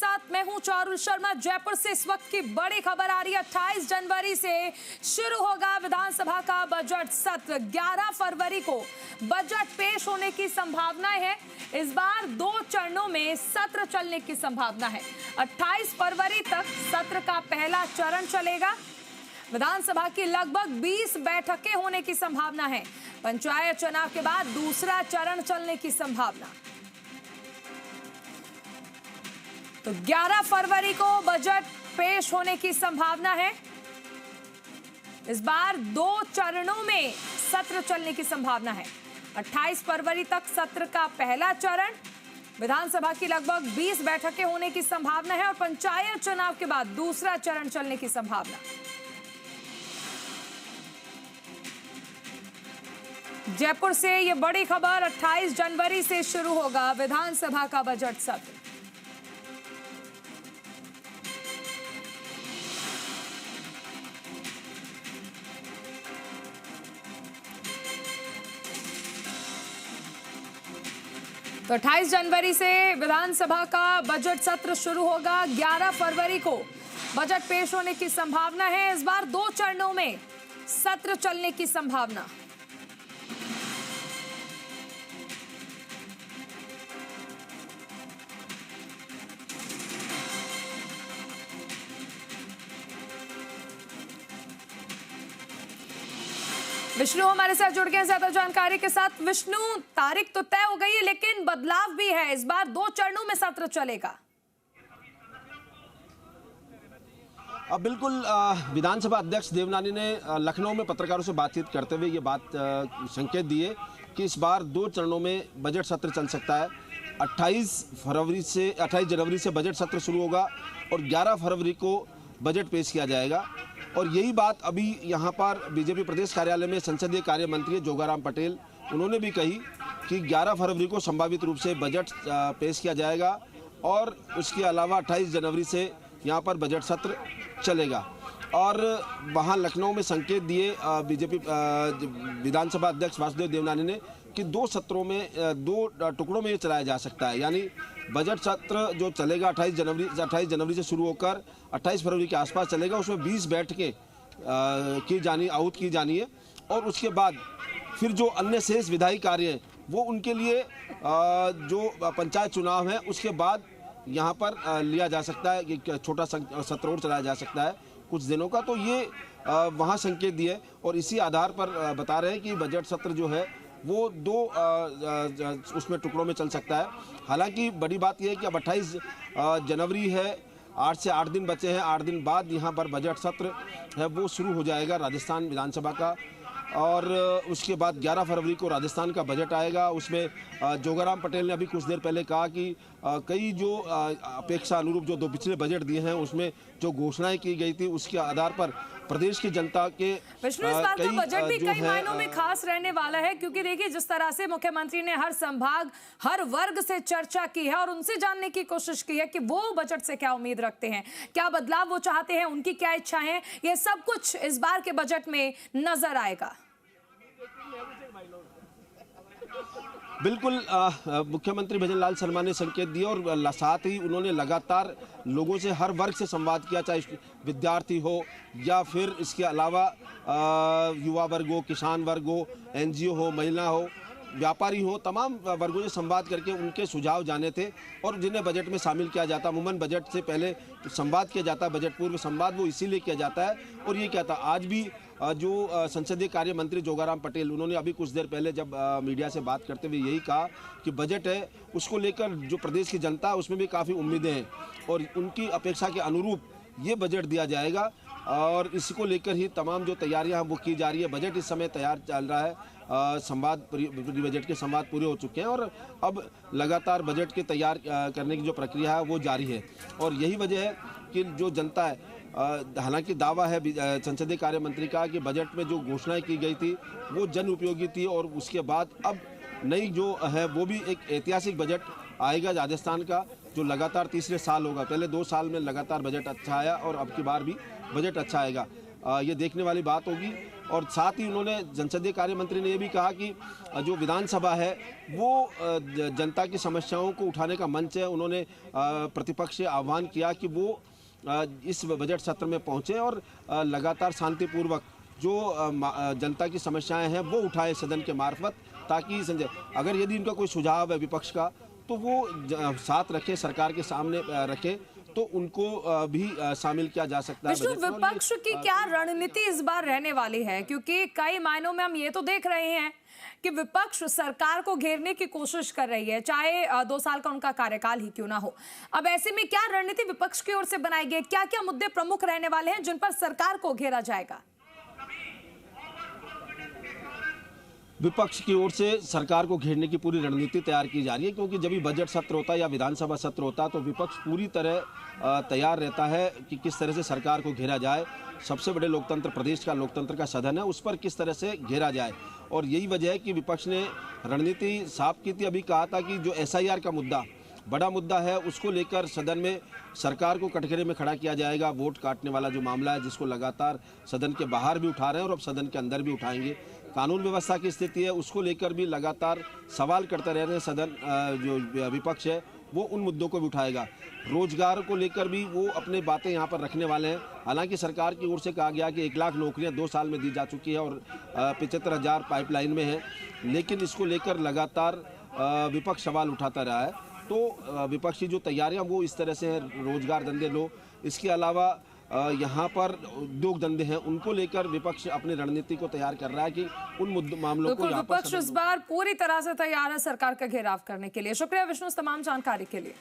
साथ मैं हूं चारुल शर्मा। जयपुर से इस वक्त की बड़ी खबर आ रही है। 28 जनवरी से शुरू होगा विधानसभा का बजट सत्र। 11 फरवरी को बजट पेश होने की संभावना है। इस बार 2 चरणों में सत्र चलने की संभावना है। 28 फरवरी तक सत्र का पहला चरण चलेगा। विधानसभा की लगभग 20 बैठकें होने की संभावना है। पंचायत चुनाव के बाद दूसरा चरण चलने की संभावना। तो 11 फरवरी को बजट पेश होने की संभावना है। इस बार 2 चरणों में सत्र चलने की संभावना है। 28 फरवरी तक सत्र का पहला चरण, विधानसभा की लगभग 20 बैठकें होने की संभावना है और पंचायत चुनाव के बाद दूसरा चरण चलने की संभावना। जयपुर से ये बड़ी खबर। 28 जनवरी से शुरू होगा विधानसभा का बजट सत्र। तो 28 जनवरी से विधानसभा का बजट सत्र शुरू होगा। 11 फरवरी को बजट पेश होने की संभावना है। इस बार 2 चरणों में सत्र चलने की संभावना। विष्णु हमारे साथ जुड़ गए हैं ज्यादा जानकारी के साथ। विष्णु, तारीख तो तय हो गई है लेकिन बदलाव भी है। इस बार 2 चरणों में सत्र चलेगा। बिल्कुल, विधानसभा अध्यक्ष देवनानी ने लखनऊ में पत्रकारों से बातचीत करते हुए ये बात संकेत दिए कि इस बार 2 चरणों में बजट सत्र चल सकता है। 28 जनवरी से बजट सत्र शुरू होगा और 11 फरवरी को बजट पेश किया जाएगा। और यही बात अभी यहाँ पर बीजेपी प्रदेश कार्यालय में संसदीय कार्य मंत्री जोगाराम पटेल, उन्होंने भी कही कि 11 फरवरी को संभावित रूप से बजट पेश किया जाएगा और उसके अलावा 28 जनवरी से यहाँ पर बजट सत्र चलेगा। और वहाँ लखनऊ में संकेत दिए बीजेपी विधानसभा अध्यक्ष वासुदेव देवनानी ने कि 2 सत्रों में 2 टुकड़ों में ये चलाया जा सकता है। यानी बजट सत्र जो चलेगा 28 जनवरी से शुरू होकर 28 फरवरी के आसपास चलेगा। उसमें 20 बैठकें आहूत की जानी है और उसके बाद फिर जो अन्य शेष विधायी कार्य हैं वो उनके लिए जो पंचायत चुनाव है उसके बाद यहाँ पर लिया जा सकता है कि छोटा सत्र और चलाया जा सकता है कुछ दिनों का। तो ये वहाँ संकेत दिए और इसी आधार पर बता रहे हैं कि बजट सत्र जो है वो 2 उसमें टुकड़ों में चल सकता है। हालांकि बड़ी बात यह है कि अब 28 जनवरी है, 8 से 8 दिन बचे हैं। 8 दिन बाद यहाँ पर बजट सत्र है वो शुरू हो जाएगा राजस्थान विधानसभा का। और उसके बाद 11 फरवरी को राजस्थान का बजट आएगा। उसमें जोगाराम पटेल ने अभी कुछ देर पहले कहा कि कई जो अपेक्षा अनुरूप जो 2 पिछले बजट दिए हैं उसमें जो घोषणाएं की गई थी उसके आधार पर प्रदेश की जनता के विष्णु, इस बार का बजट भी कई मायनों में खास रहने वाला है क्योंकि देखिए जिस तरह से मुख्यमंत्री ने हर संभाग, हर वर्ग से चर्चा की है और उनसे जानने की कोशिश की है कि वो बजट से क्या उम्मीद रखते हैं, क्या बदलाव वो चाहते हैं, उनकी क्या इच्छा है, ये सब कुछ इस बार के बजट में नजर आएगा। बिल्कुल, मुख्यमंत्री भजनलाल शर्मा ने संकेत दिया और साथ ही उन्होंने लगातार लोगों से, हर वर्ग से संवाद किया, चाहे विद्यार्थी हो या फिर इसके अलावा युवा वर्ग हो, किसान वर्ग हो, एनजीओ हो, महिला हो, व्यापारी हो, तमाम वर्गों से संवाद करके उनके सुझाव जाने थे और जिन्हें बजट में शामिल किया जाता। अमूमन बजट से पहले संवाद किया जाता है, बजट पूर्व संवाद वो इसीलिए किया जाता है। और ये क्या था, आज भी जो संसदीय कार्य मंत्री जोगाराम पटेल, उन्होंने अभी कुछ देर पहले जब मीडिया से बात करते हुए यही कहा कि बजट है उसको लेकर जो प्रदेश की जनता है उसमें भी काफ़ी उम्मीदें हैं और उनकी अपेक्षा के अनुरूप ये बजट दिया जाएगा और इसको लेकर ही तमाम जो तैयारियां वो की जा रही है। बजट इस समय तैयार चल रहा है, बजट के संवाद पूरे हो चुके हैं और अब लगातार बजट के तैयार करने की जो प्रक्रिया है वो जारी है। और यही वजह है कि जो जनता है, हालांकि दावा है संसदीय कार्य मंत्री का कि बजट में जो घोषणाएं की गई थी वो जन उपयोगी थी और उसके बाद अब नई जो है वो भी एक ऐतिहासिक बजट आएगा राजस्थान का, जो लगातार तीसरे साल होगा। पहले 2 साल में लगातार बजट अच्छा आया और अब की बार भी बजट अच्छा आएगा। ये देखने वाली बात होगी और साथ ही उन्होंने संसदीय कार्य मंत्री ने ये भी कहा कि जो विधानसभा है वो जनता की समस्याओं को उठाने का मंच है। उन्होंने प्रतिपक्ष से आह्वान किया कि वो इस बजट सत्र में पहुंचे और लगातार शांतिपूर्वक जो जनता की समस्याएं हैं वो उठाए सदन के मार्फत, ताकि संजय अगर यदि इनका कोई सुझाव है विपक्ष का तो वो साथ रखे, सरकार के सामने रखे, तो उनको भी शामिल किया जा सकता है। विष्णु, विपक्ष की क्या रणनीति इस बार रहने वाली है? क्योंकि कई मायनों में हम ये तो देख रहे हैं कि विपक्ष सरकार को घेरने की कोशिश कर रही है, चाहे 2 साल का उनका कार्यकाल ही क्यों ना हो। अब ऐसे में क्या रणनीति विपक्ष की ओर से बनाई गई? क्या क्या मुद्दे प्रमुख रहने वाले हैं जिन पर सरकार को घेरा जाएगा? विपक्ष की ओर से सरकार को घेरने की पूरी रणनीति तैयार की जा रही है, क्योंकि जब भी बजट सत्र होता है या विधानसभा सत्र होता है तो विपक्ष पूरी तरह तैयार रहता है कि किस तरह से सरकार को घेरा जाए। सबसे बड़े लोकतंत्र, प्रदेश का लोकतंत्र का सदन है, उस पर किस तरह से घेरा जाए। और यही वजह है कि विपक्ष ने रणनीति साफ की थी। अभी कहा था कि जो SIR का मुद्दा, बड़ा मुद्दा है, उसको लेकर सदन में सरकार को कटघरे में खड़ा किया जाएगा। वोट काटने वाला जो मामला है, जिसको लगातार सदन के बाहर भी उठा रहे हैं और अब सदन के अंदर भी उठाएंगे। कानून व्यवस्था की स्थिति है, उसको लेकर भी लगातार सवाल करते रह रहे हैं। सदन जो विपक्ष है वो उन मुद्दों को भी उठाएगा। रोजगार को लेकर भी वो अपने बातें यहाँ पर रखने वाले हैं। हालांकि सरकार की ओर से कहा गया कि 1 लाख नौकरियाँ 2 साल में दी जा चुकी है और 75,000 पाइपलाइन में है, लेकिन इसको लेकर लगातार विपक्ष सवाल उठाता रहा है। तो विपक्षी जो तैयारियां वो इस तरह से हैं, रोजगार धंधे लो, इसके अलावा यहाँ पर उद्योग धंधे हैं, उनको लेकर विपक्ष अपनी रणनीति को तैयार कर रहा है कि उन मामलों को यहाँ पर विपक्ष इस बार पूरी तरह से तैयार है सरकार का घेराव करने के लिए। शुक्रिया विष्णु तमाम जानकारी के लिए।